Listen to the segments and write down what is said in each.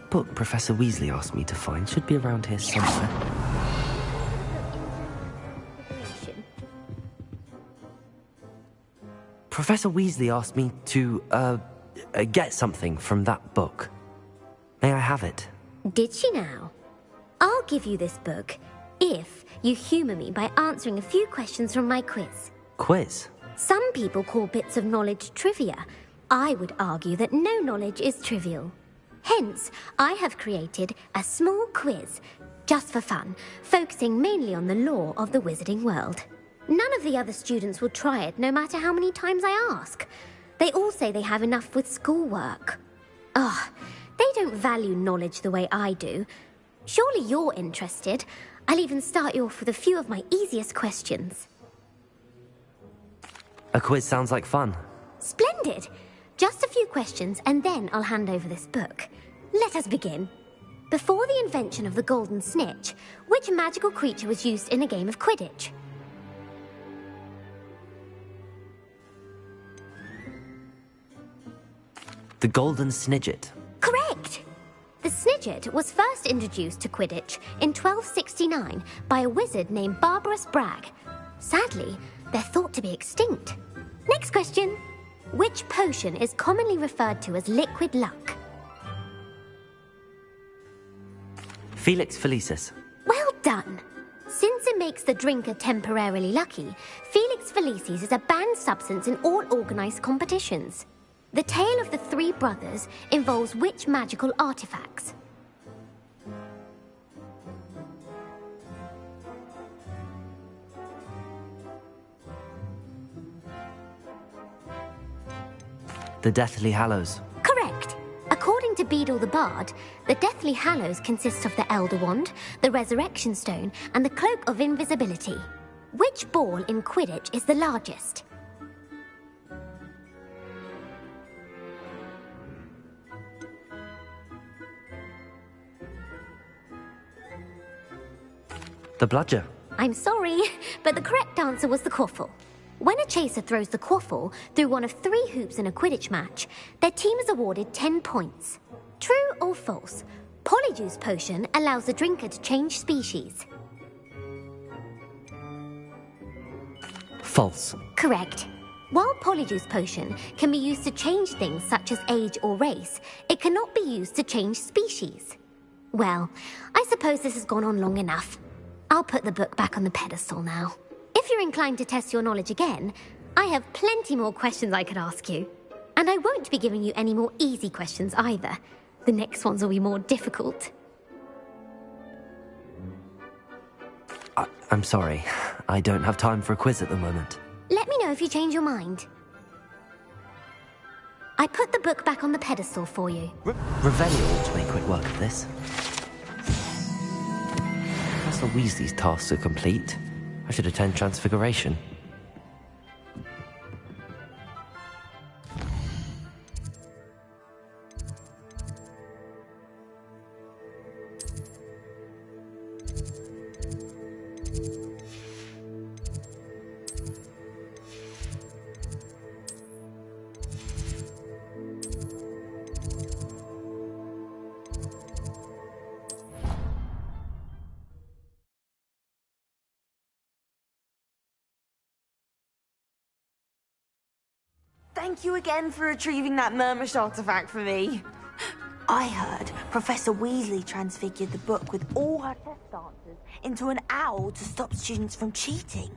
That book Professor Weasley asked me to find should be around here somewhere. Professor Weasley asked me to, get something from that book. May I have it? Did she now? I'll give you this book if you humour me by answering a few questions from my quiz. Quiz? Some people call bits of knowledge trivia. I would argue that no knowledge is trivial. Hence, I have created a small quiz, just for fun, focusing mainly on the lore of the wizarding world. None of the other students will try it, no matter how many times I ask. They all say they have enough with schoolwork. Ugh, they don't value knowledge the way I do. Surely you're interested. I'll even start you off with a few of my easiest questions. A quiz sounds like fun. Splendid! Just a few questions, and then I'll hand over this book. Let us begin. Before the invention of the golden snitch, which magical creature was used in a game of Quidditch? The golden snidget. Correct! The snidget was first introduced to Quidditch in 1269 by a wizard named Barbarous Bragg. Sadly, they're thought to be extinct. Next question. Which potion is commonly referred to as liquid luck? Felix Felicis. Well done! Since it makes the drinker temporarily lucky, Felix Felicis is a banned substance in all organised competitions. The tale of the three brothers involves which magical artifacts? The Deathly Hallows. Correct. According to Beedle the Bard, the Deathly Hallows consists of the Elder Wand, the Resurrection Stone, and the Cloak of Invisibility. Which ball in Quidditch is the largest? The Bludger. I'm sorry, but the correct answer was the Quaffle. When a chaser throws the Quaffle through one of 3 hoops in a Quidditch match, their team is awarded 10 points. True or false? Polyjuice Potion allows the drinker to change species. False. Correct. While Polyjuice Potion can be used to change things such as age or race, it cannot be used to change species. Well, I suppose this has gone on long enough. I'll put the book back on the pedestal now. If you're inclined to test your knowledge again, I have plenty more questions I could ask you. And I won't be giving you any more easy questions either. The next ones will be more difficult. I'm sorry. I don't have time for a quiz at the moment. Let me know if you change your mind. I put the book back on the pedestal for you. Revelio ought to make quick work of this. Professor Weasley's tasks are complete. I should attend Transfiguration. Thank you again for retrieving that Murmush artifact for me. I heard Professor Weasley transfigured the book with all her test answers into an owl to stop students from cheating.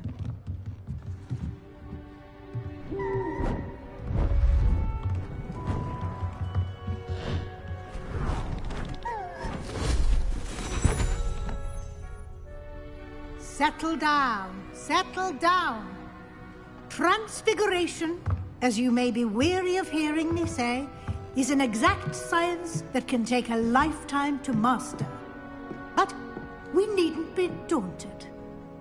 Settle down, settle down. Transfiguration, as you may be weary of hearing me say, is an exact science that can take a lifetime to master. But we needn't be daunted.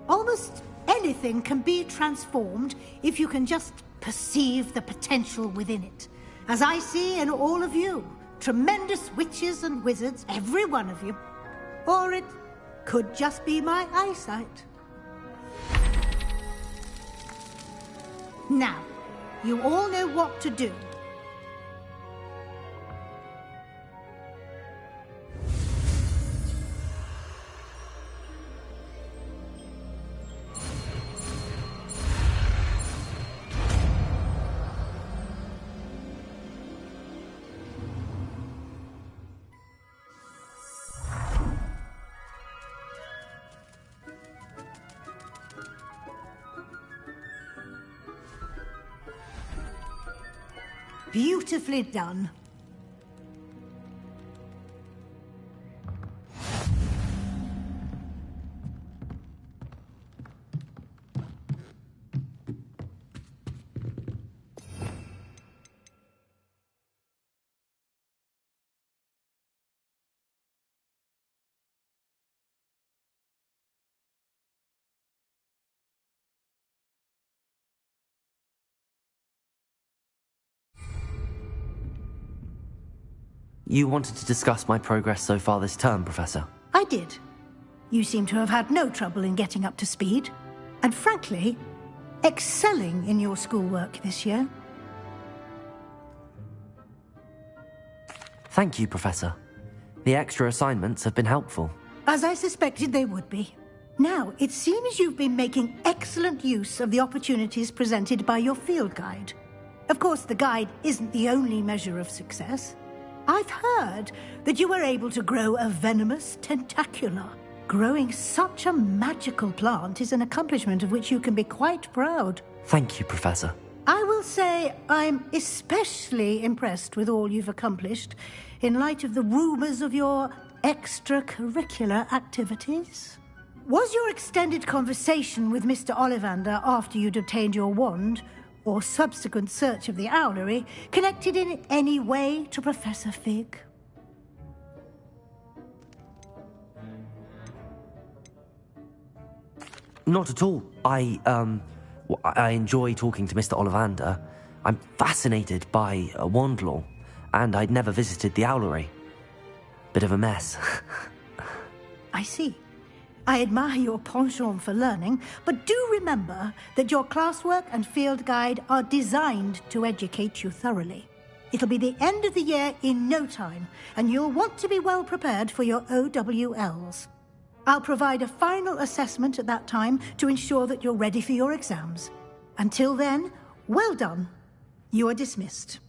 Almost anything can be transformed if you can just perceive the potential within it. As I see in all of you, tremendous witches and wizards, every one of you. Or it could just be my eyesight. Now, you all know what to do. Beautifully done. You wanted to discuss my progress so far this term, Professor? I did. You seem to have had no trouble in getting up to speed. And frankly, excelling in your schoolwork this year. Thank you, Professor. The extra assignments have been helpful. As I suspected they would be. Now, it seems you've been making excellent use of the opportunities presented by your field guide. Of course, the guide isn't the only measure of success. I've heard that you were able to grow a venomous tentacula. Growing such a magical plant is an accomplishment of which you can be quite proud. Thank you, Professor. I will say I'm especially impressed with all you've accomplished in light of the rumors of your extracurricular activities. Was your extended conversation with Mr. Ollivander after you'd obtained your wand, or subsequent search of the owlery, connected in any way to Professor Fig? Not at all. I enjoy talking to Mr. Ollivander. I'm fascinated by wand law, and I'd never visited the owlery. Bit of a mess. I see. I admire your penchant for learning, but do remember that your classwork and field guide are designed to educate you thoroughly. It'll be the end of the year in no time, and you'll want to be well prepared for your OWLs. I'll provide a final assessment at that time to ensure that you're ready for your exams. Until then, well done. You are dismissed.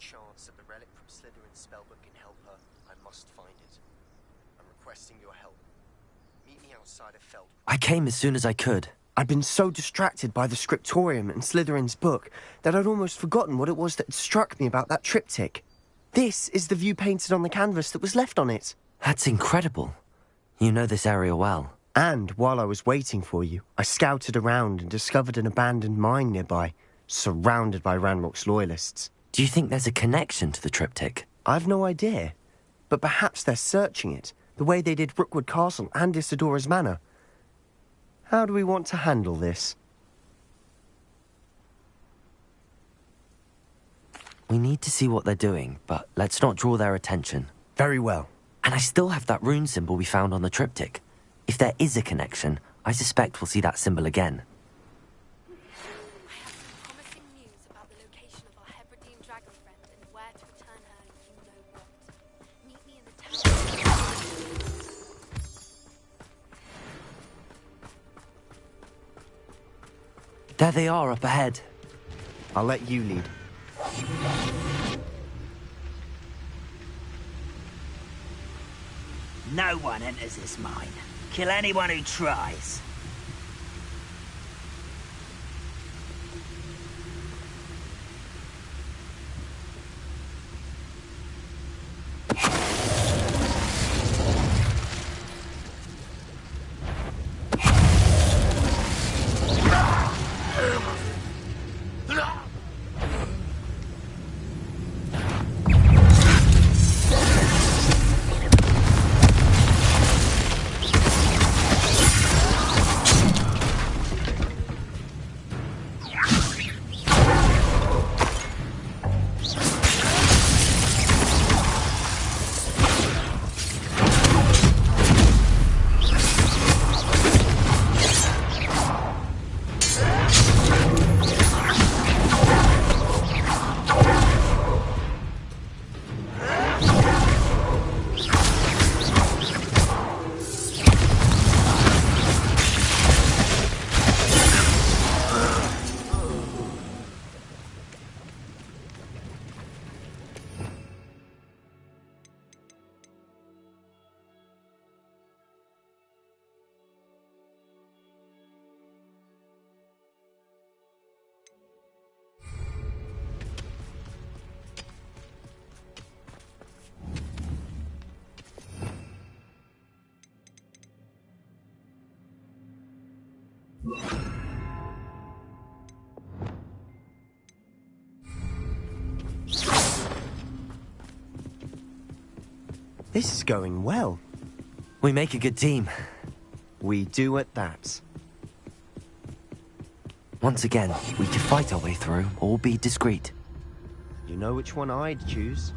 chance that the relic from Slytherin's spellbook can help her, I must find it. I'm requesting your help. Meet me outside of Feld. I came as soon as I could. I'd been so distracted by the scriptorium and Slytherin's book that I'd almost forgotten what it was that had struck me about that triptych. This is the view painted on the canvas that was left on it. That's incredible. You know this area well. And while I was waiting for you, I scouted around and discovered an abandoned mine nearby, surrounded by Ranrock's loyalists. Do you think there's a connection to the triptych? I've no idea, but perhaps they're searching it, the way they did Rookwood Castle and Isidora's Manor. How do we want to handle this? We need to see what they're doing, but let's not draw their attention. Very well. And I still have that rune symbol we found on the triptych. If there is a connection, I suspect we'll see that symbol again. I have some promising news about the location of our Hebridean dragon friend and where to return her you-know-what. Meet me in the tower. There they are up ahead. I'll let you lead. No one enters this mine. Kill anyone who tries. This is going well. We make a good team. We do at that. Once again, we could fight our way through or be discreet. You know which one I'd choose?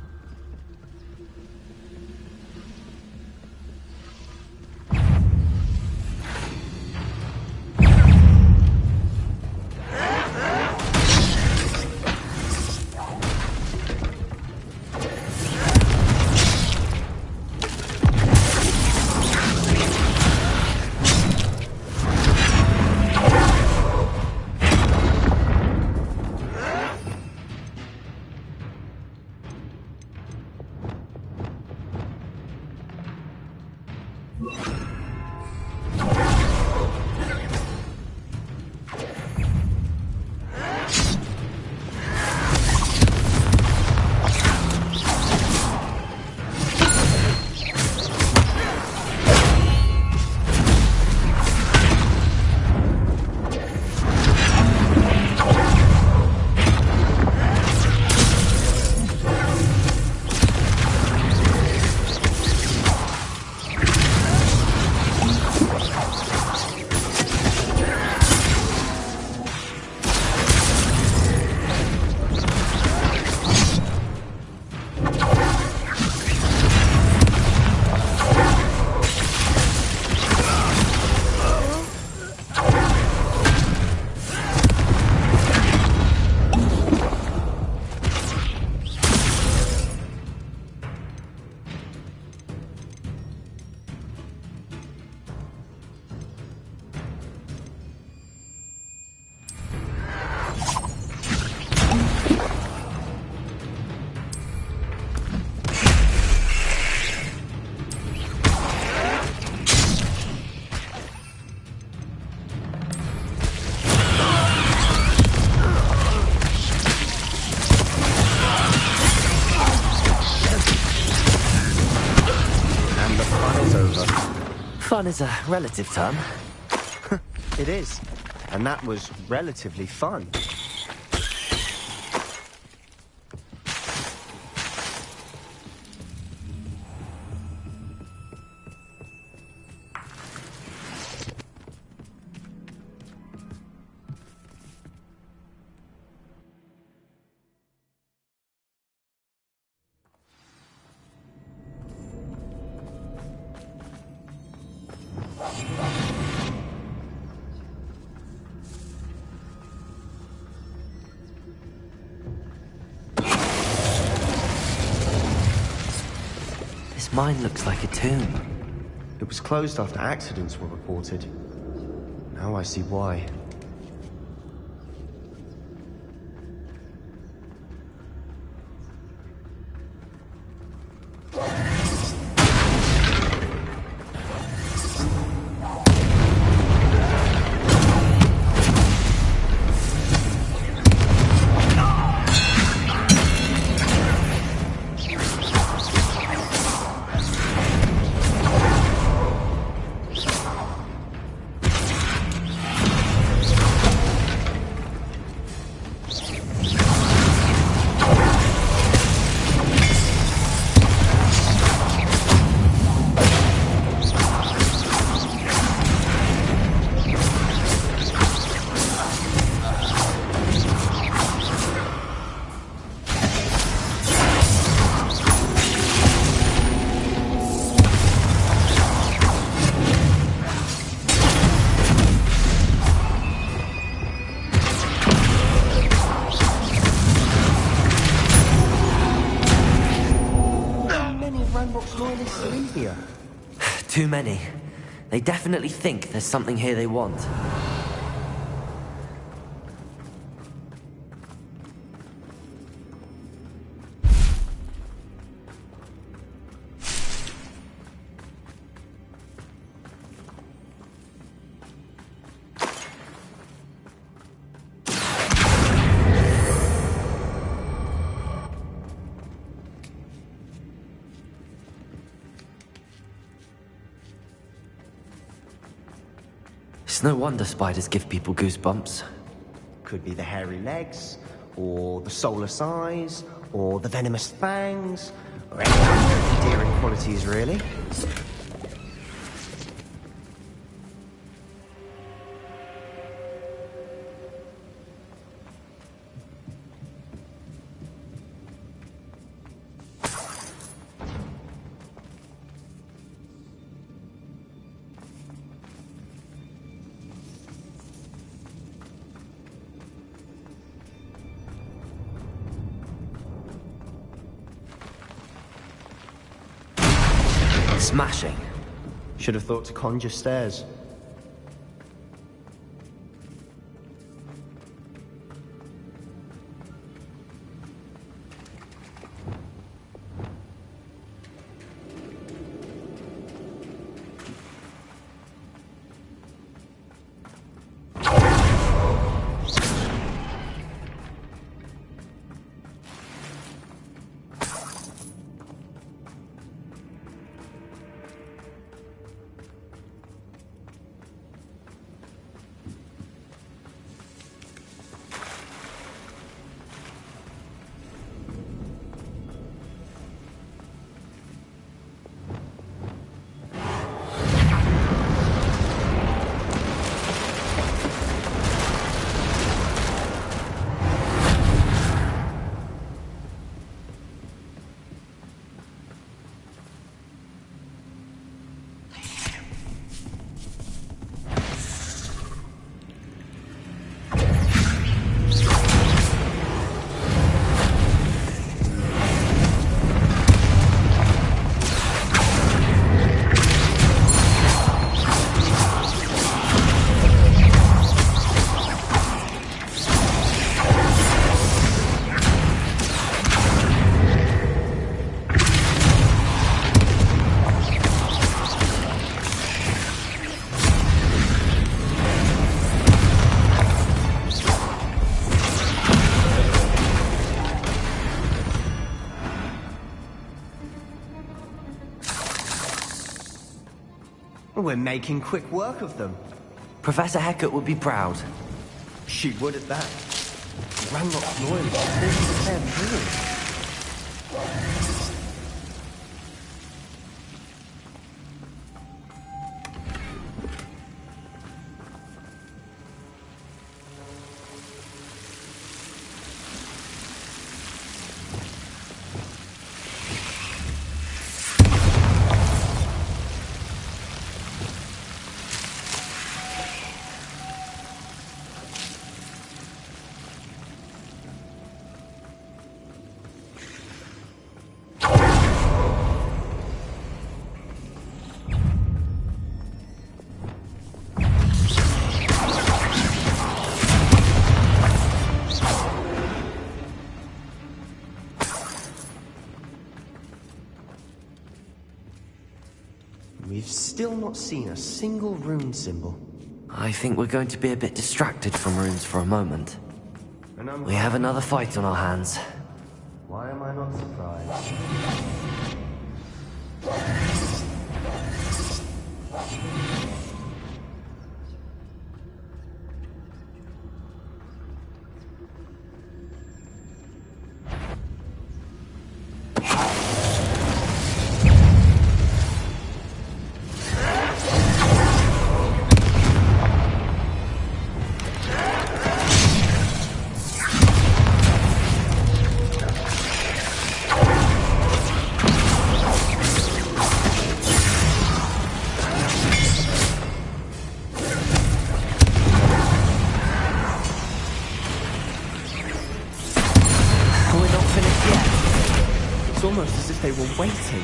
Fun is a relative term. It is. And that was relatively fun. This mine looks like a tomb. It was closed after accidents were reported. Now I see why. Too many. They definitely think there's something here they want. It's no wonder spiders give people goosebumps. Could be the hairy legs, or the soulless eyes, or the venomous fangs, or any other endearing qualities, really. Smashing. Should have thought to conjure stairs. We're making quick work of them. Professor Hecat would be proud. She would at that. Ranrock's loyalists, they declared real. We've still not seen a single rune symbol. I think we're going to be a bit distracted from runes for a moment. We have another fight on our hands. Why am I not surprised? It's almost as if they were waiting.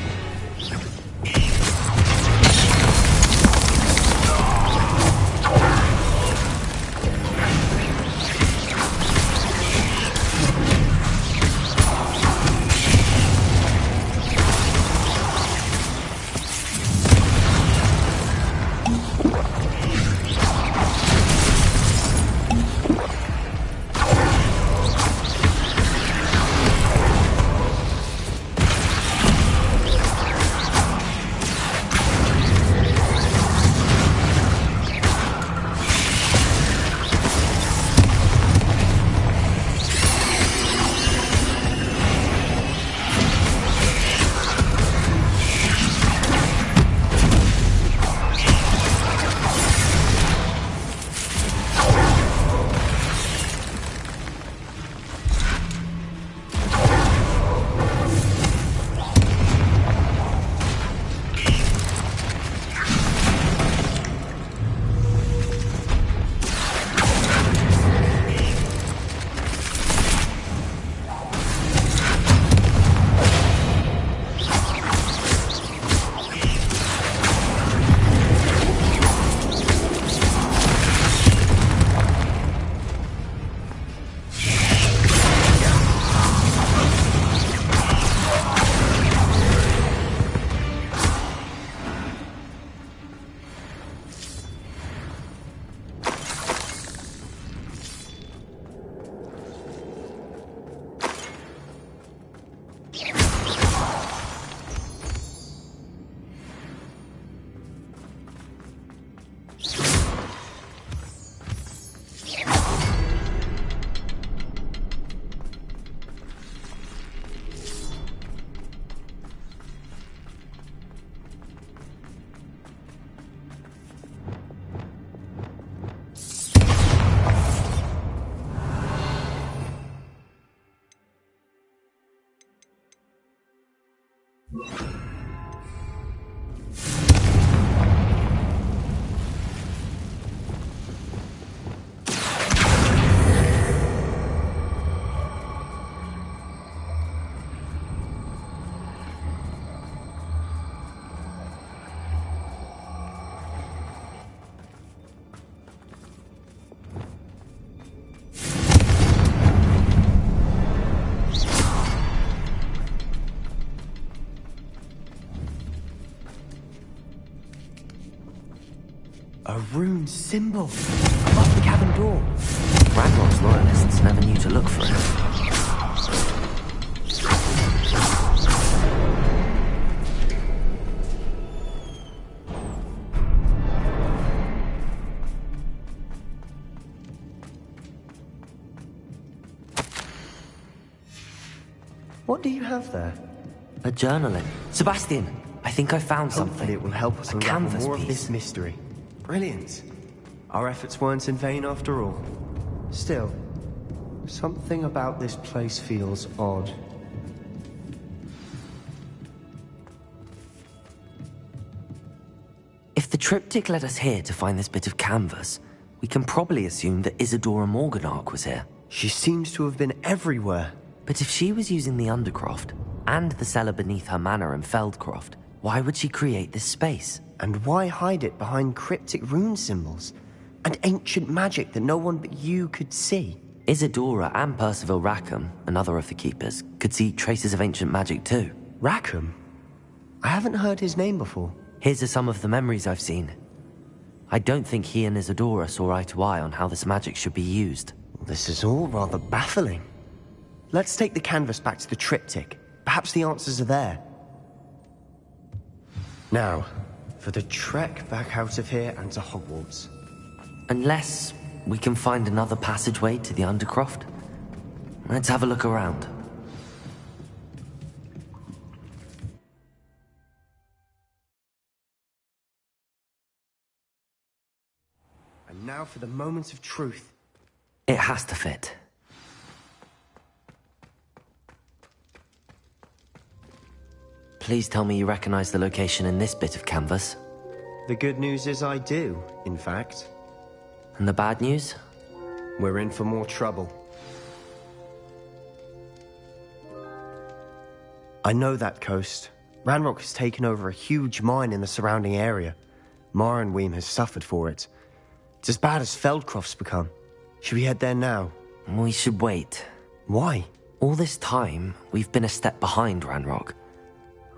A rune symbol above the cabin door. Ranrock's loyalists never knew to look for it. What do you have there? A journaling. Sebastian, I think I found Hopefully something. it will help us A unravel canvas more piece. of this mystery. Brilliant. Our efforts weren't in vain after all. Still, something about this place feels odd. If the triptych led us here to find this bit of canvas, we can probably assume that Isadora Morganach was here. She seems to have been everywhere. But if she was using the Undercroft and the cellar beneath her manor in Feldcroft, why would she create this space? And why hide it behind cryptic rune symbols? And ancient magic that no one but you could see? Isadora and Percival Rackham, another of the keepers, could see traces of ancient magic too. Rackham? I haven't heard his name before. Here's some of the memories I've seen. I don't think he and Isadora saw eye to eye on how this magic should be used. This is all rather baffling. Let's take the canvas back to the triptych. Perhaps the answers are there. Now, for the trek back out of here and to Hogwarts. Unless we can find another passageway to the Undercroft. Let's have a look around. And now for the moment of truth. It has to fit. Please tell me you recognize the location in this bit of canvas. The good news is I do, in fact. And the bad news? We're in for more trouble. I know that coast. Ranrock has taken over a huge mine in the surrounding area. Marrenweem has suffered for it. It's as bad as Feldcroft's become. Should we head there now? We should wait. Why? All this time, we've been a step behind Ranrock.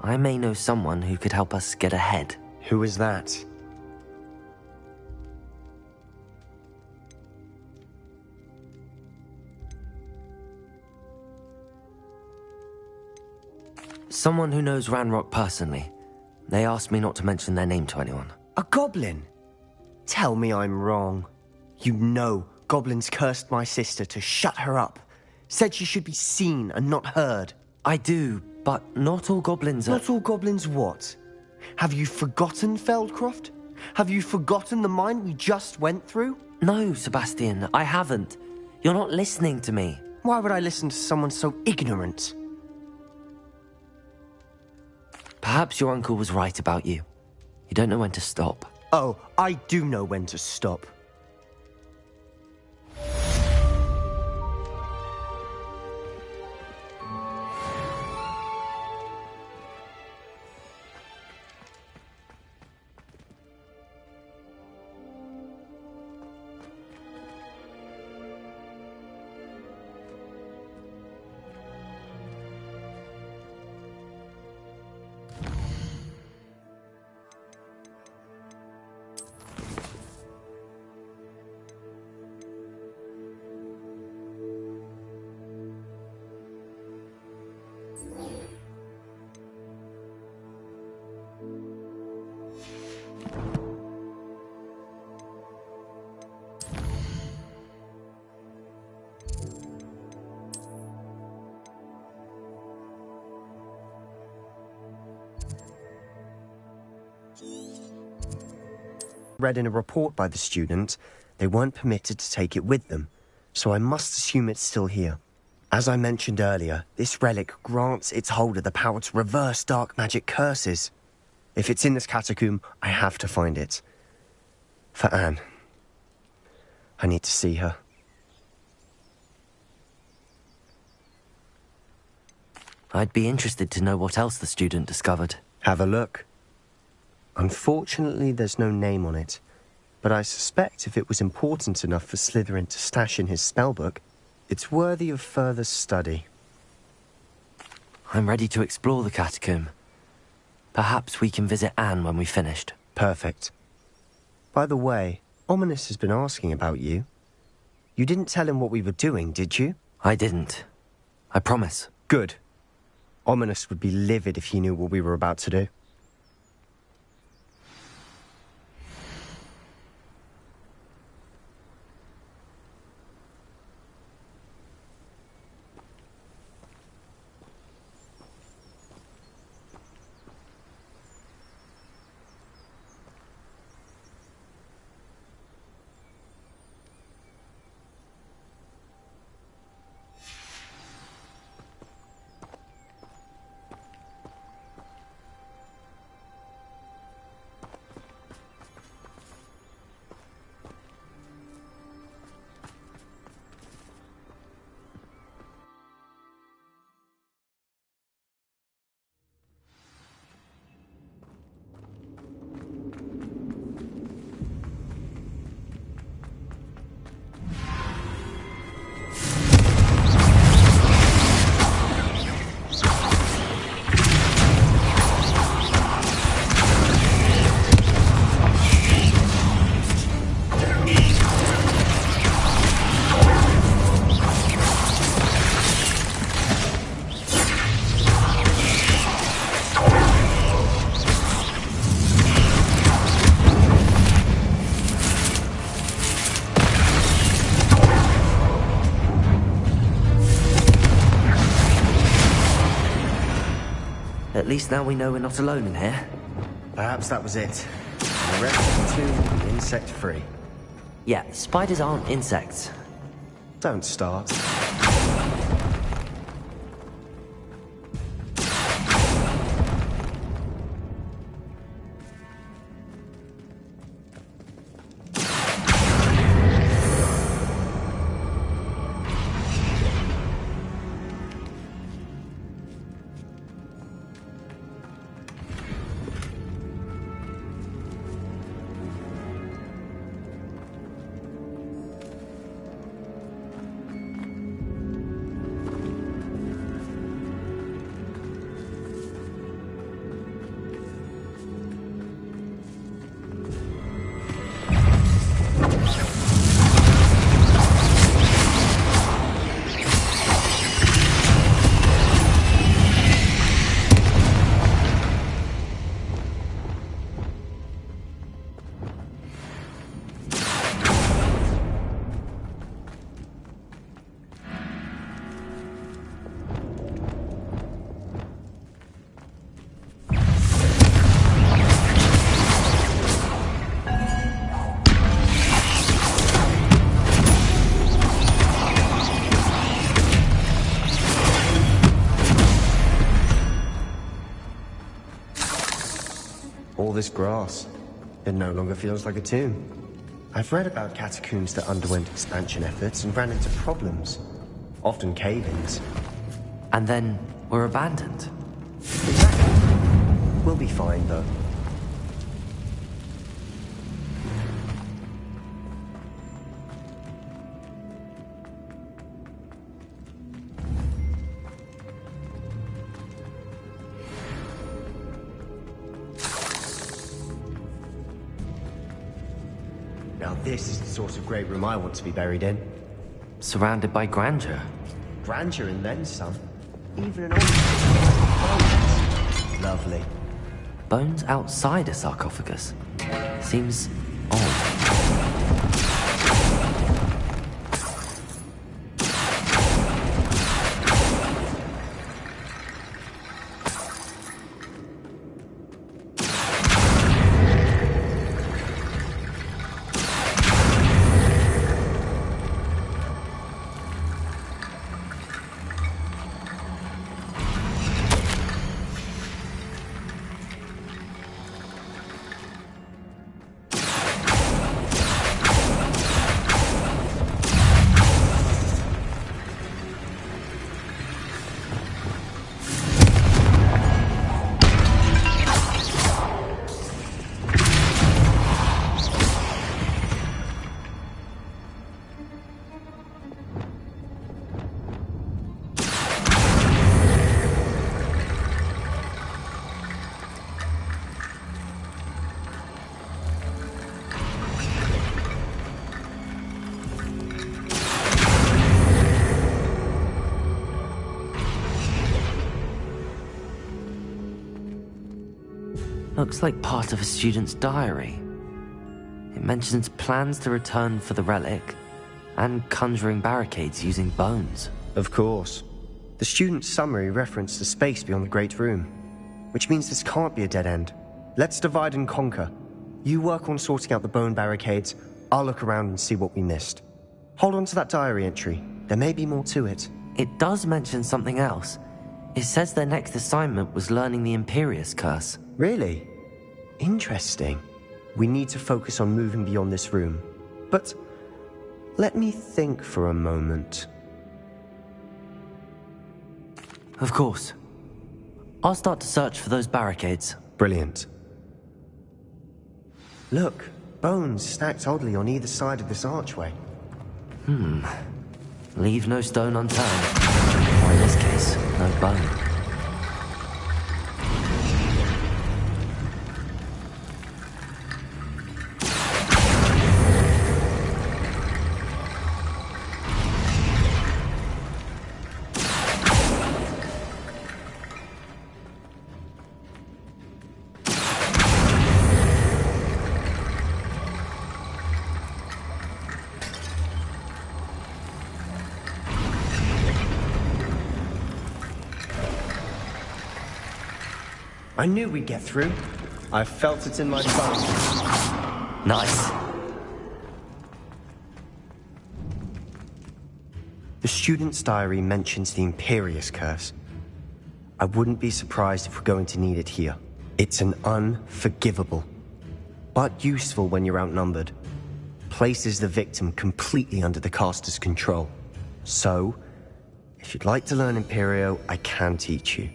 I may know someone who could help us get ahead. Who is that? Someone who knows Ranrock personally. They asked me not to mention their name to anyone. A goblin? Tell me I'm wrong. You know goblins cursed my sister to shut her up. Said she should be seen and not heard. I do, but not all goblins are... Not all goblins what? Have you forgotten Feldcroft? Have you forgotten the mine we just went through? No, Sebastian, I haven't. You're not listening to me. Why would I listen to someone so ignorant? Perhaps your uncle was right about you. You don't know when to stop. Oh, I do know when to stop. Read in a report by the student, they weren't permitted to take it with them, so I must assume it's still here. As I mentioned earlier, this relic grants its holder the power to reverse dark magic curses. If it's in this catacomb, I have to find it. For Anne. I need to see her. I'd be interested to know what else the student discovered. Have a look. Unfortunately, there's no name on it, but I suspect if it was important enough for Slytherin to stash in his spellbook, it's worthy of further study. I'm ready to explore the catacomb. Perhaps we can visit Anne when we've finished. Perfect. By the way, Ominous has been asking about you. You didn't tell him what we were doing, did you? I didn't. I promise. Good. Ominous would be livid if he knew what we were about to do. At least now we know we're not alone in here. Perhaps that was it. And the rest of the tomb will be insect-free. Yeah, spiders aren't insects. Don't start. All this grass, it no longer feels like a tomb. I've read about catacombs that underwent expansion efforts and ran into problems, often cave-ins. And then were abandoned. Exactly. We'll be fine, though. Now this is the sort of great room I want to be buried in. Surrounded by grandeur. Grandeur and then some. Even an old bones. Lovely. Bones outside a sarcophagus. Seems odd. Looks like part of a student's diary. It mentions plans to return for the relic and conjuring barricades using bones. Of course. The student's summary referenced the space beyond the Great Room, which means this can't be a dead end. Let's divide and conquer. You work on sorting out the bone barricades, I'll look around and see what we missed. Hold on to that diary entry. There may be more to it. It does mention something else. It says their next assignment was learning the Imperius Curse. Really? Interesting. We need to focus on moving beyond this room. But let me think for a moment. Of course. I'll start to search for those barricades. Brilliant. Look, bones stacked oddly on either side of this archway. Leave no stone unturned. Or in this case, no bone. I knew we'd get through. I felt it in my bones. Nice. The student's diary mentions the Imperious Curse. I wouldn't be surprised if we're going to need it here. It's an unforgivable, but useful when you're outnumbered. Places the victim completely under the caster's control. So, if you'd like to learn Imperio, I can teach you.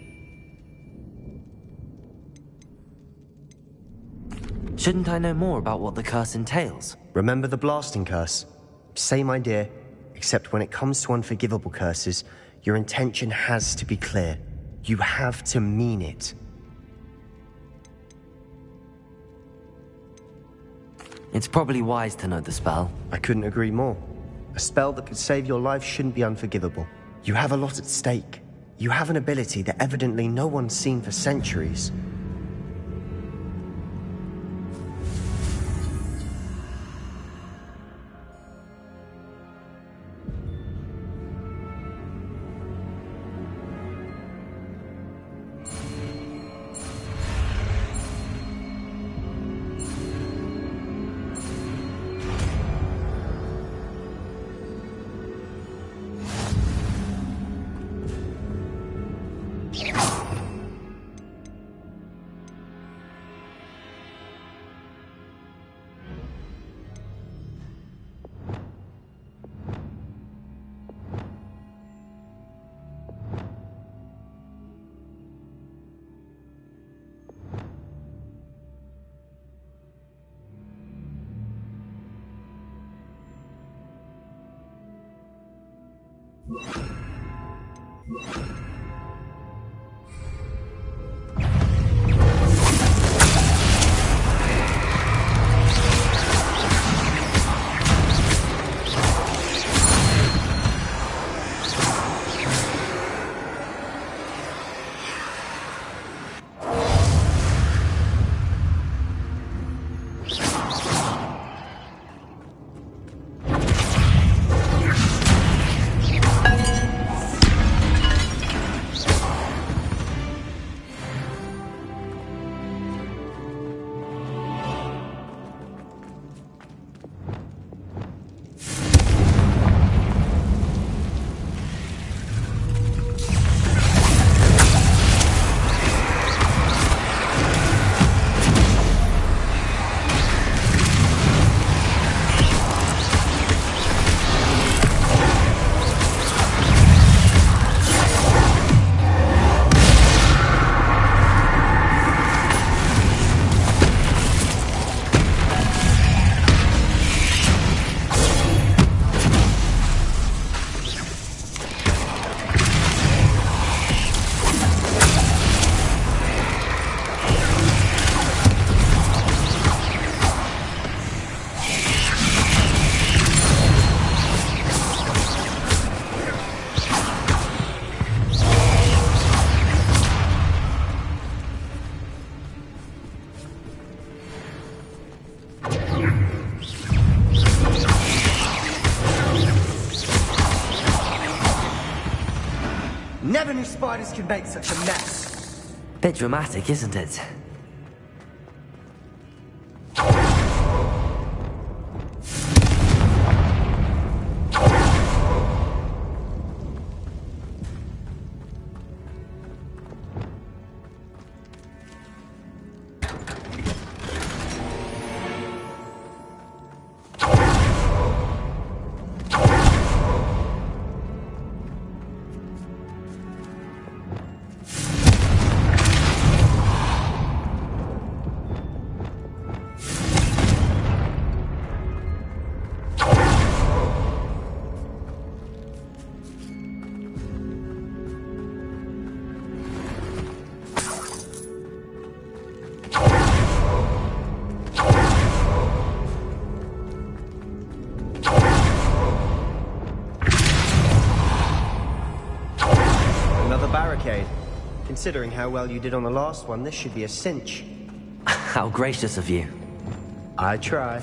Shouldn't I know more about what the curse entails? Remember the blasting curse? Same idea, except when it comes to unforgivable curses, your intention has to be clear. You have to mean it. It's probably wise to know the spell. I couldn't agree more. A spell that could save your life shouldn't be unforgivable. You have a lot at stake. You have an ability that evidently no one's seen for centuries. Never knew spiders could make such a mess. Bit dramatic, isn't it? Considering how well you did on the last one, this should be a cinch. How gracious of you. I try.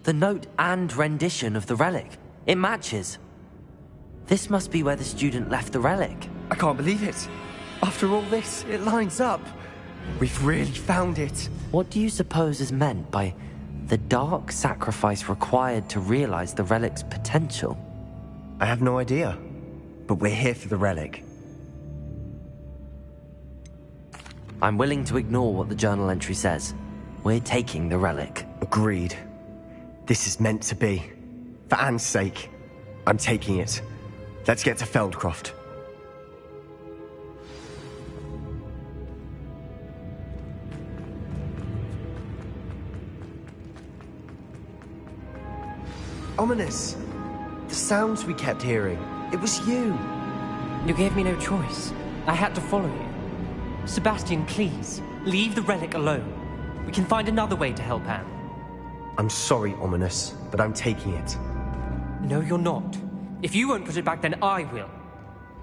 The note and rendition of the relic. It matches. This must be where the student left the relic. I can't believe it. After all this, it lines up. We've really found it. What do you suppose is meant by the dark sacrifice required to realize the relic's potential? I have no idea. But we're here for the relic. I'm willing to ignore what the journal entry says. We're taking the relic. Agreed. This is meant to be. For Anne's sake, I'm taking it. Let's get to Feldcroft. Ominous! The sounds we kept hearing. It was you. You gave me no choice. I had to follow you. Sebastian, please, leave the relic alone. We can find another way to help Anne. I'm sorry, Ominous, but I'm taking it. No, you're not. If you won't put it back, then I will.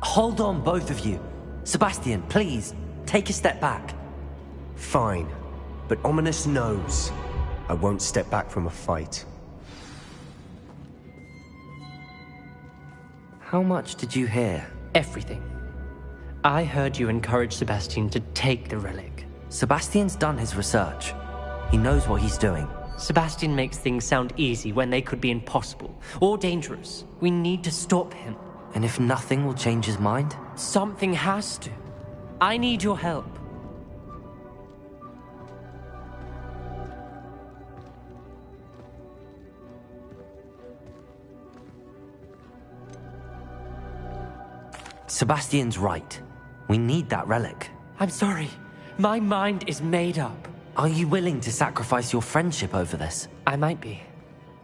Hold on, both of you. Sebastian, please, take a step back. Fine, but Ominous knows I won't step back from a fight. How much did you hear? Everything. I heard you encourage Sebastian to take the relic. Sebastian's done his research. He knows what he's doing. Sebastian makes things sound easy when they could be impossible or dangerous. We need to stop him. And if nothing will change his mind? Something has to. I need your help. Sebastian's right. We need that relic. I'm sorry. My mind is made up. Are you willing to sacrifice your friendship over this? I might be.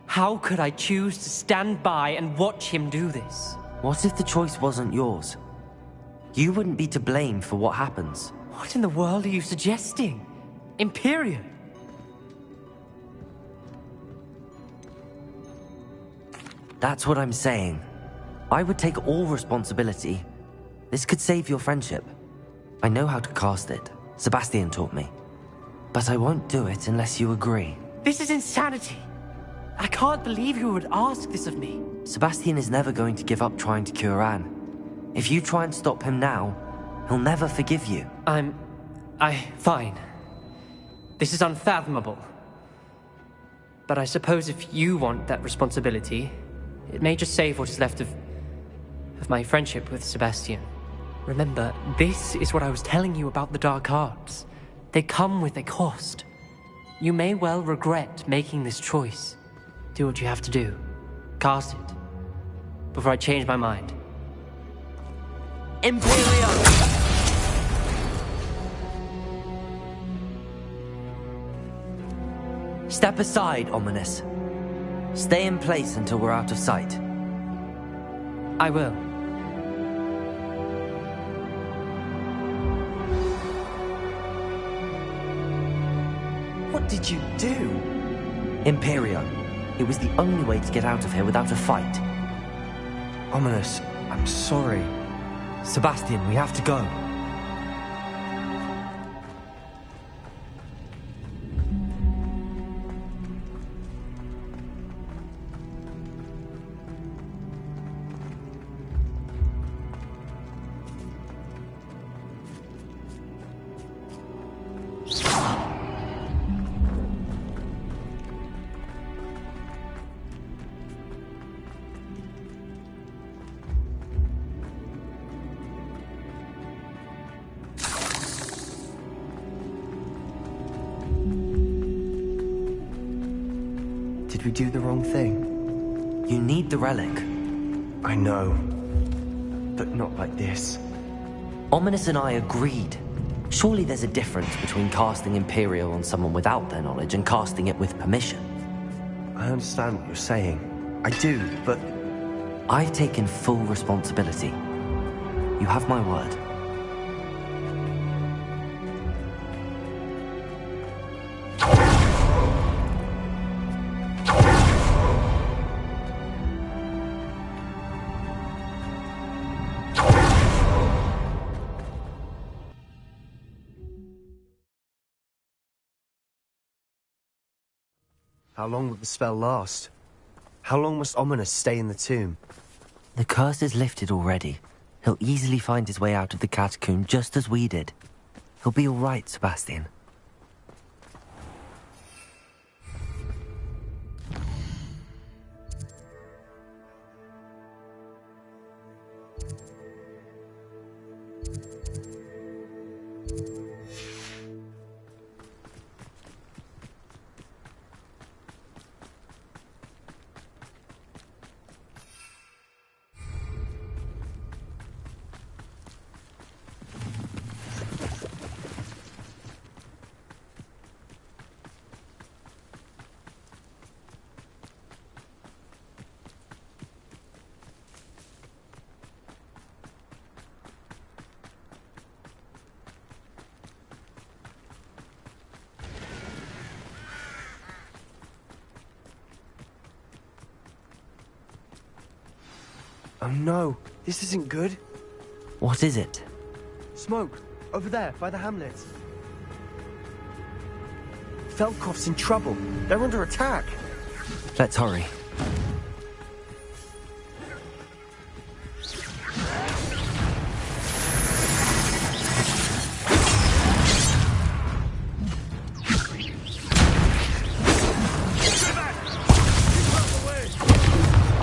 How could I choose to stand by and watch him do this? What if the choice wasn't yours? You wouldn't be to blame for what happens. What in the world are you suggesting? Imperium? That's what I'm saying. I would take all responsibility. This could save your friendship. I know how to cast it. Sebastian taught me. But I won't do it unless you agree. This is insanity. I can't believe you would ask this of me. Sebastian is never going to give up trying to cure Anne. If you try and stop him now, he'll never forgive you. Fine. This is unfathomable. But I suppose if you want that responsibility, it may just save what is left of my friendship with Sebastian. Remember, this is what I was telling you about the dark arts. They come with a cost. You may well regret making this choice. Do what you have to do. Cast it. Before I change my mind. Imperium! Step aside, Ominous. Stay in place until we're out of sight. I will. What did you do? Imperio. It was the only way to get out of here without a fight. Ominous, I'm sorry. Sebastian, we have to go. Did we do the wrong thing? You need the relic. I know. But not like this. Ominous and I agreed. Surely there's a difference between casting Imperial on someone without their knowledge and casting it with permission. I understand what you're saying. I do, but... I've taken full responsibility. You have my word. How long will the spell last? How long must Ominous stay in the tomb? The curse is lifted already. He'll easily find his way out of the catacomb just as we did. He'll be all right, Sebastian. Oh no, this isn't good. What is it? Smoke, over there, by the hamlet. Feldkroft's in trouble. They're under attack. Let's hurry.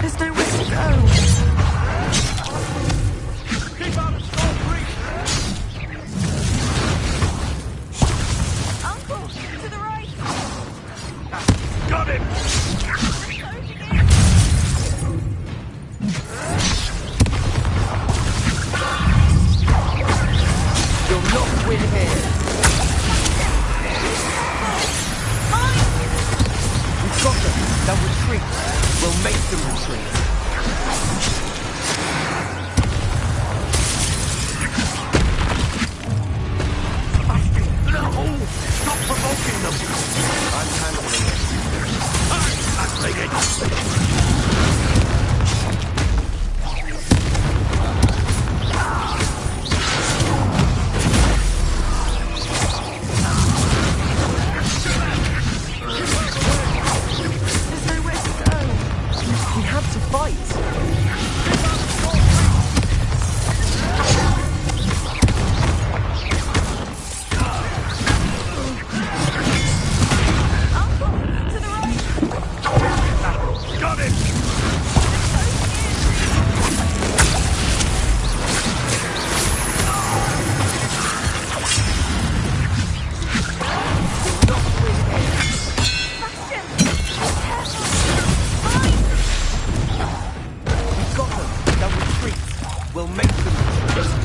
There's nowhere to go. Uncle, to the right. Got him! You'll not win here. We've got them. They'll retreat. We'll make them retreat. No! Stop provoking them! I'm handling it. I'm taking it! There's nowhere to go. We have to fight. Uncle, to the right. Got him! We've got them. They'll retreat. We'll make them retreat.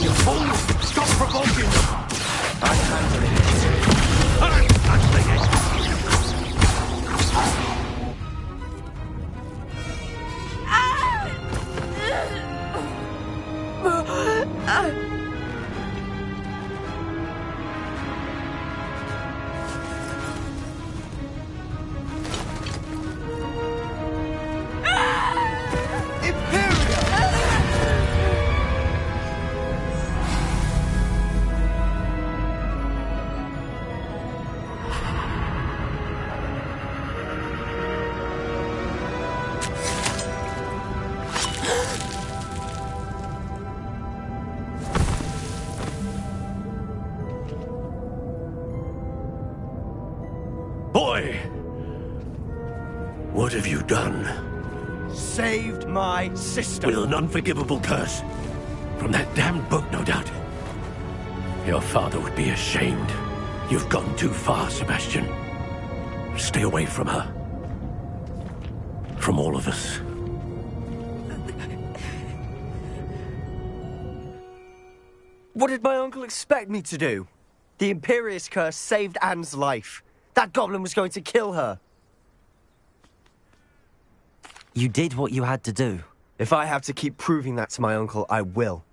You fool! Stop provoking them! I'm handling it. I'm taking it! Boy! What have you done? Saved my sister. With an unforgivable curse. From that damned book, no doubt. Your father would be ashamed. You've gone too far, Sebastian. Stay away from her. From all of us. What did my uncle expect me to do? The Imperious curse saved Anne's life. That goblin was going to kill her. You did what you had to do. If I have to keep proving that to my uncle, I will.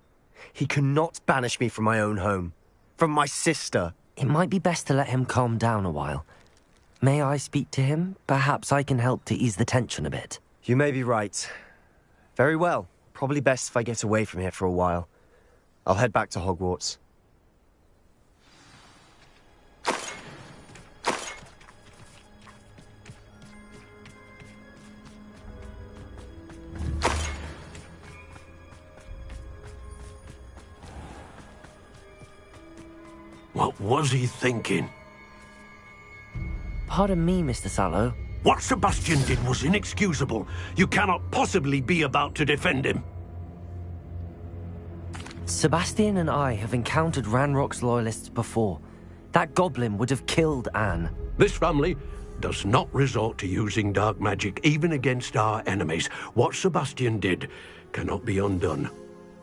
He cannot banish me from my own home. From my sister. It might be best to let him calm down a while. May I speak to him? Perhaps I can help to ease the tension a bit. You may be right. Very well. Probably best if I get away from here for a while. I'll head back to Hogwarts. What was he thinking? Pardon me, Mr. Sallow. What Sebastian did was inexcusable. You cannot possibly be about to defend him. Sebastian and I have encountered Ranrock's loyalists before. That goblin would have killed Anne. This family does not resort to using dark magic even against our enemies. What Sebastian did cannot be undone.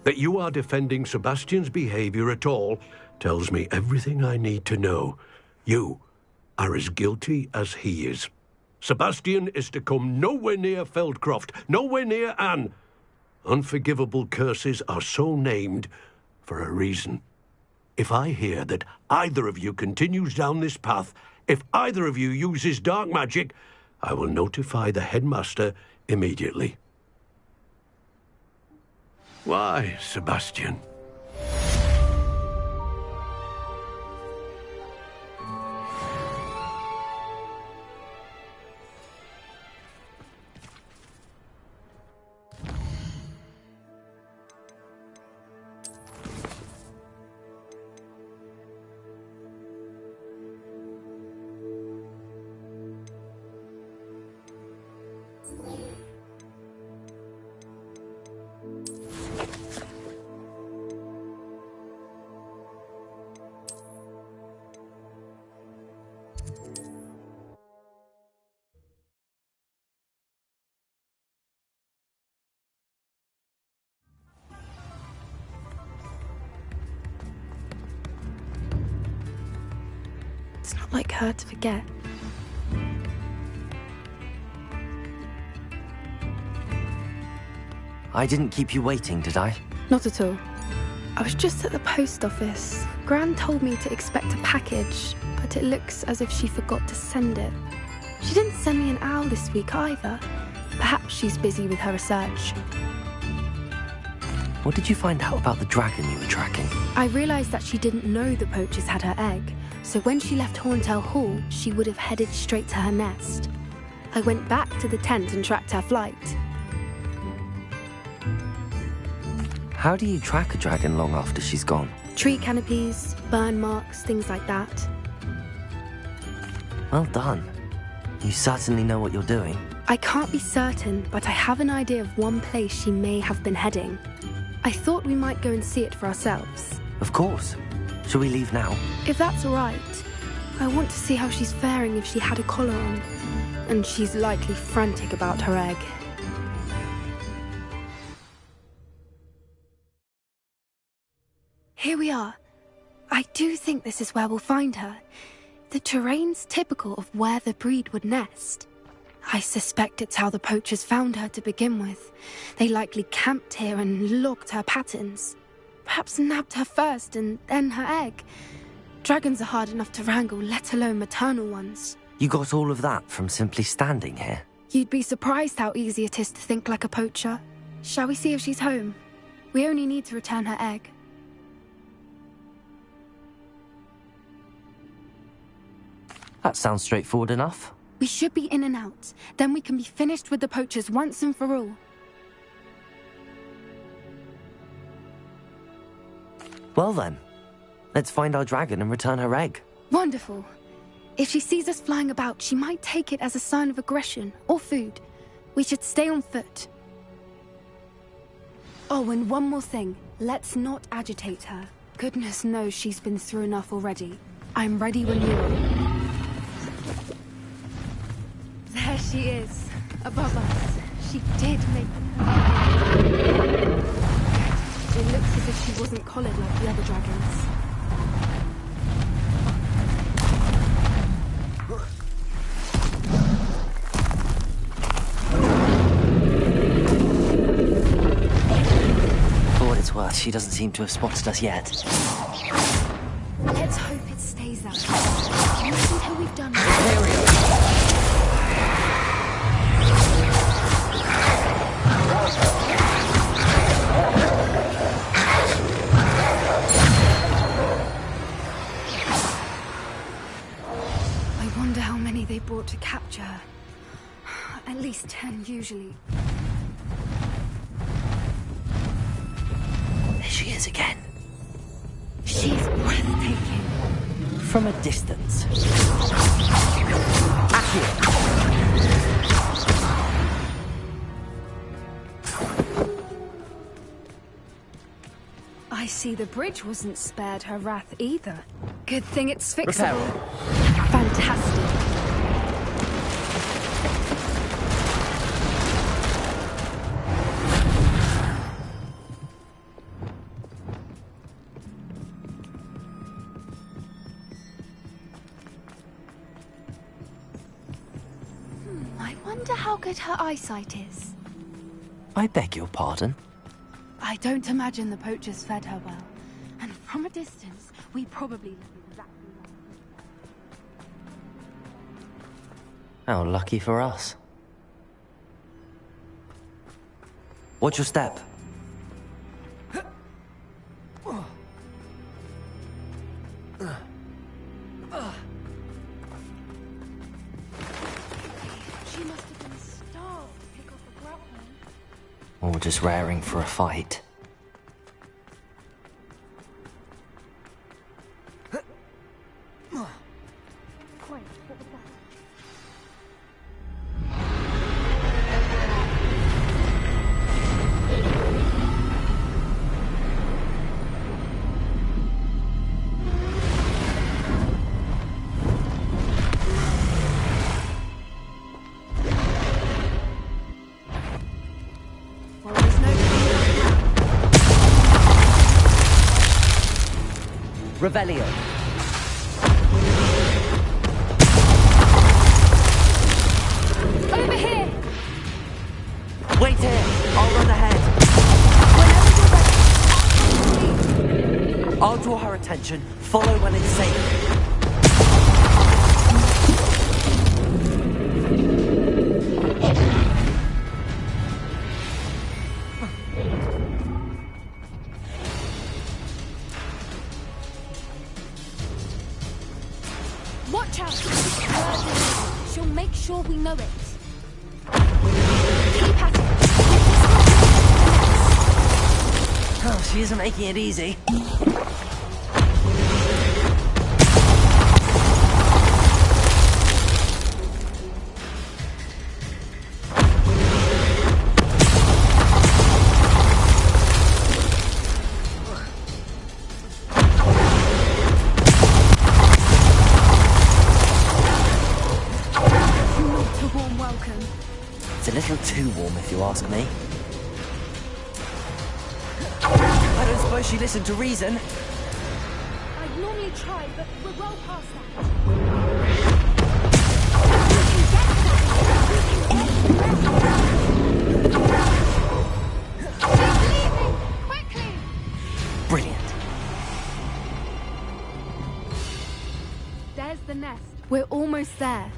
That you are defending Sebastian's behavior at all tells me everything I need to know. You are as guilty as he is. Sebastian is to come nowhere near Feldcroft, nowhere near Anne. Unforgivable curses are so named for a reason. If I hear that either of you continues down this path, if either of you uses dark magic, I will notify the headmaster immediately. Why, Sebastian? It's not like her to forget. I didn't keep you waiting, did I? Not at all. I was just at the post office. Gran told me to expect a package, but it looks as if she forgot to send it. She didn't send me an owl this week either. Perhaps she's busy with her research. What did you find out about the dragon you were tracking? I realised that she didn't know the poachers had her egg, so when she left Horntail Hall, she would have headed straight to her nest. I went back to the tent and tracked her flight. How do you track a dragon long after she's gone? Tree canopies, burn marks, things like that. Well done. You certainly know what you're doing. I can't be certain, but I have an idea of one place she may have been heading. I thought we might go and see it for ourselves. Of course. Shall we leave now? If that's all right. I want to see how she's faring if she had a collar on. And she's likely frantic about her egg. Here we are. I do think this is where we'll find her. The terrain's typical of where the breed would nest. I suspect it's how the poachers found her to begin with. They likely camped here and logged her patterns. Perhaps nabbed her first and then her egg. Dragons are hard enough to wrangle, let alone maternal ones. You got all of that from simply standing here? You'd be surprised how easy it is to think like a poacher. Shall we see if she's home? We only need to return her egg. That sounds straightforward enough. We should be in and out. Then we can be finished with the poachers once and for all. Well then, let's find our dragon and return her egg. Wonderful. If she sees us flying about, she might take it as a sign of aggression or food. We should stay on foot. Oh, and one more thing. Let's not agitate her. Goodness knows she's been through enough already. I'm ready when you are. There she is, above us. She did make it. It looks as if she wasn't collared like the other dragons. For what it's worth, she doesn't seem to have spotted us yet. Let's hope it stays that way. Not until we've done it. brought to capture her. At least 10, usually. There she is again. She's breathtaking. From a distance. Accurate. I see the bridge wasn't spared her wrath either. Good thing it's fixable. Repair. Fantastic. I wonder how good her eyesight is. I beg your pardon? I don't imagine the poachers fed her well. And from a distance, we probably look exactly like her. How lucky for us. Watch your step. She must have been starved to pick off a grappling. Or just raring for a fight. Well, there's no Revelio. over here! Wait here. I'll run ahead. I'll draw her attention. Follow when it's safe. Watch out! She'll make sure we know it. Keep at it. Oh, she isn't making it easy. Not a warm welcome. It's a little too warm, if you ask me. I don't suppose she listened to reason. I'd normally try, but we're well past that. She's leaving! Quickly! Brilliant. There's the nest. We're almost there.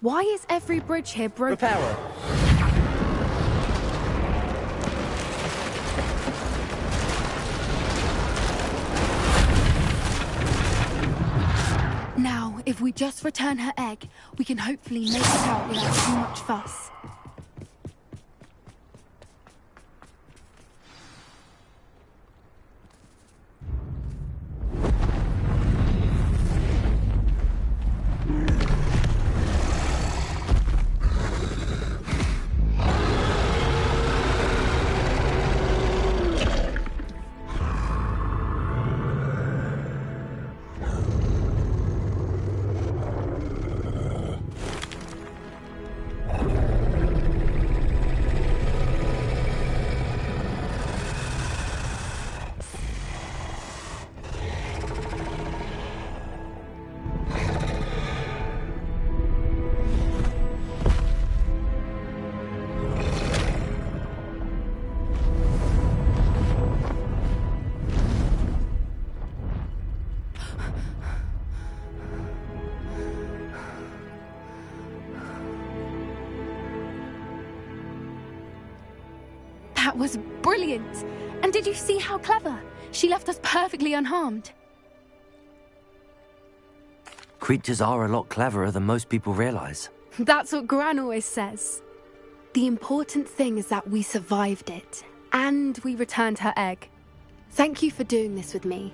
Why is every bridge here broken? Repair her. Now, if we just return her egg, we can hopefully make it out without too much fuss. That was brilliant! And did you see how clever? She left us perfectly unharmed. Creatures are a lot cleverer than most people realize. That's what Gran always says. The important thing is that we survived it, and we returned her egg. Thank you for doing this with me.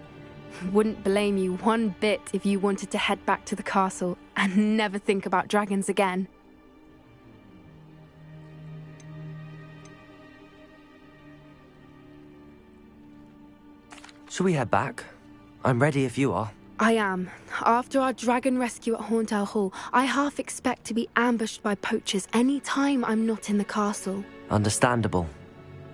Wouldn't blame you one bit if you wanted to head back to the castle and never think about dragons again. Shall we head back? I'm ready if you are. I am. After our dragon rescue at Hauntel Hall, I half expect to be ambushed by poachers any time I'm not in the castle. Understandable.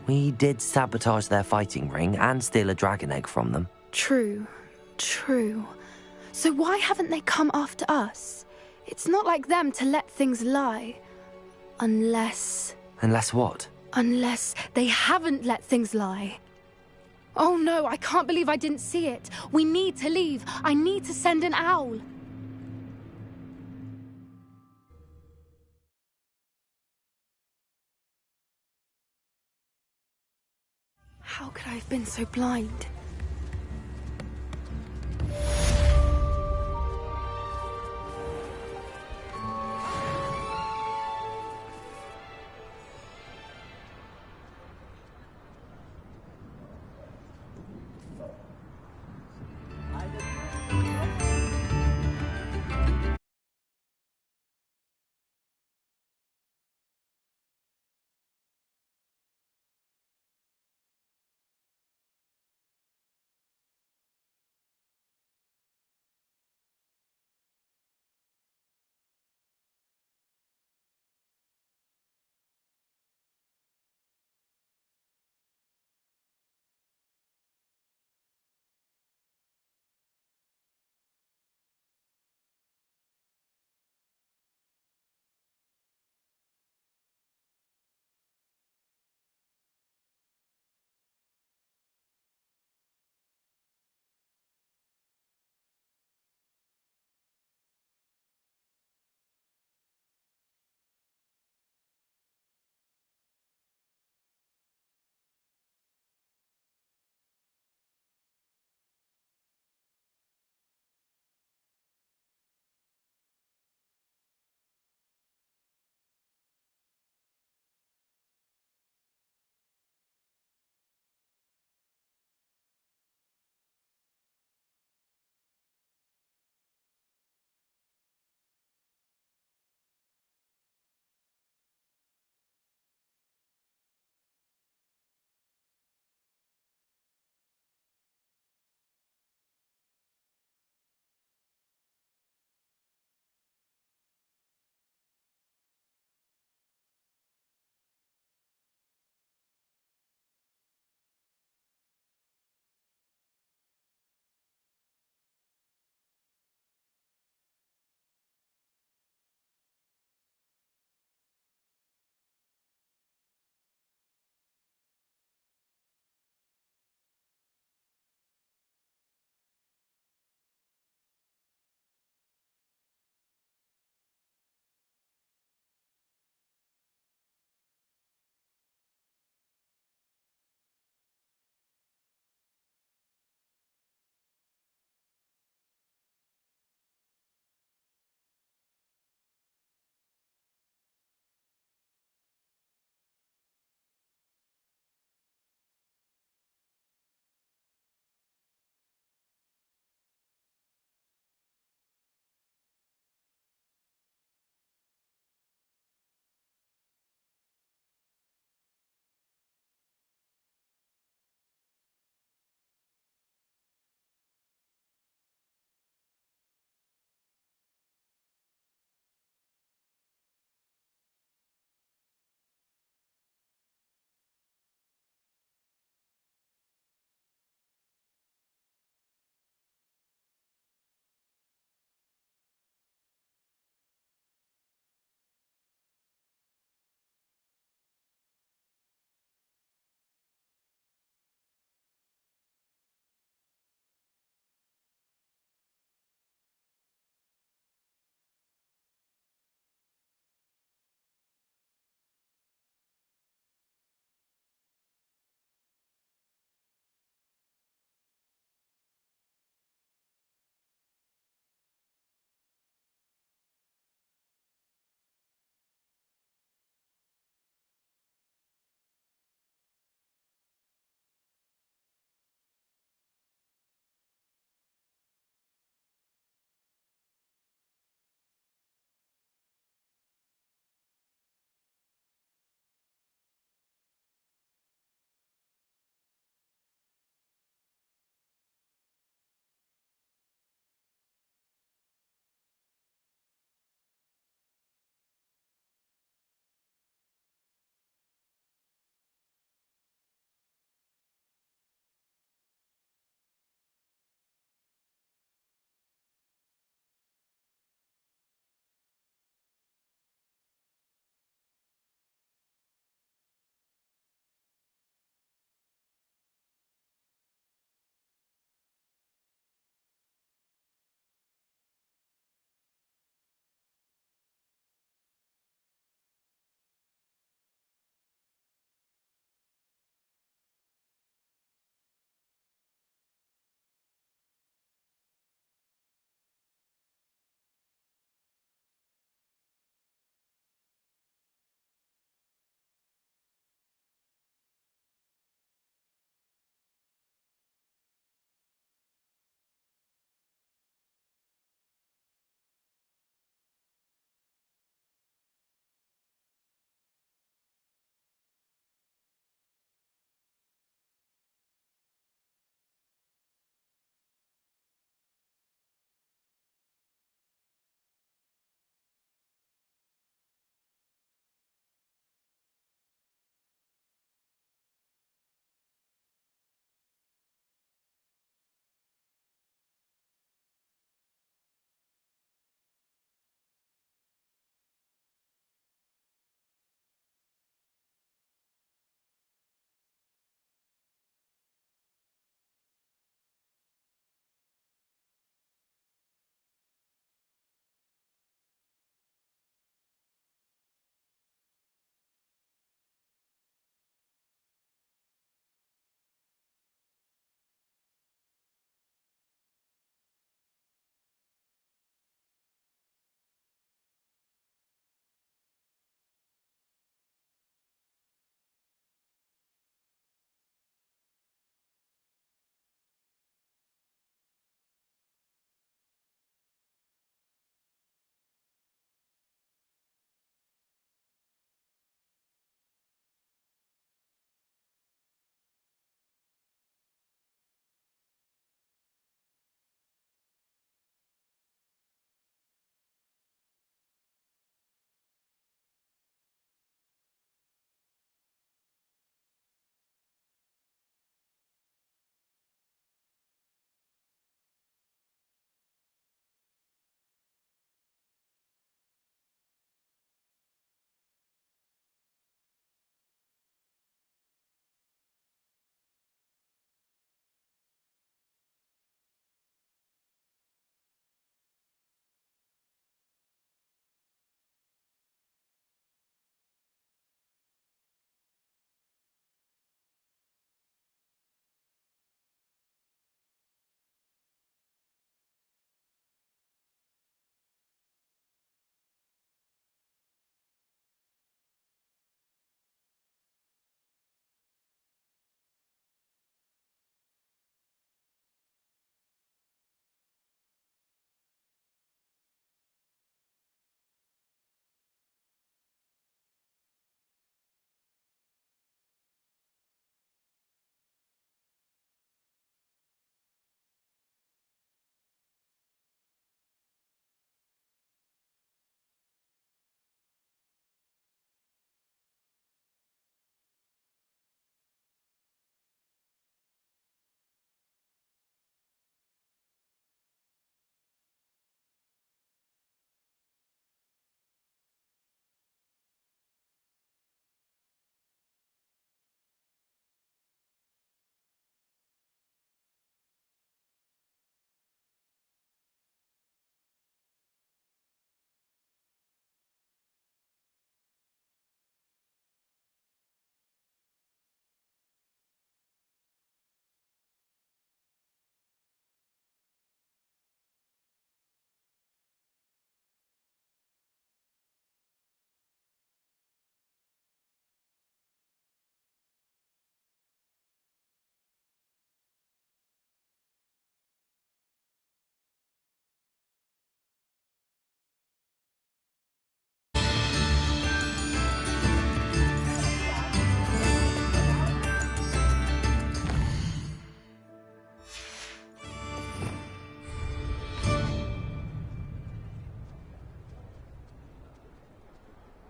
We did sabotage their fighting ring and steal a dragon egg from them. True. So why haven't they come after us? It's not like them to let things lie. Unless... Unless what? Unless they haven't let things lie. Oh no, I can't believe I didn't see it. We need to leave. I need to send an owl. How could I have been so blind?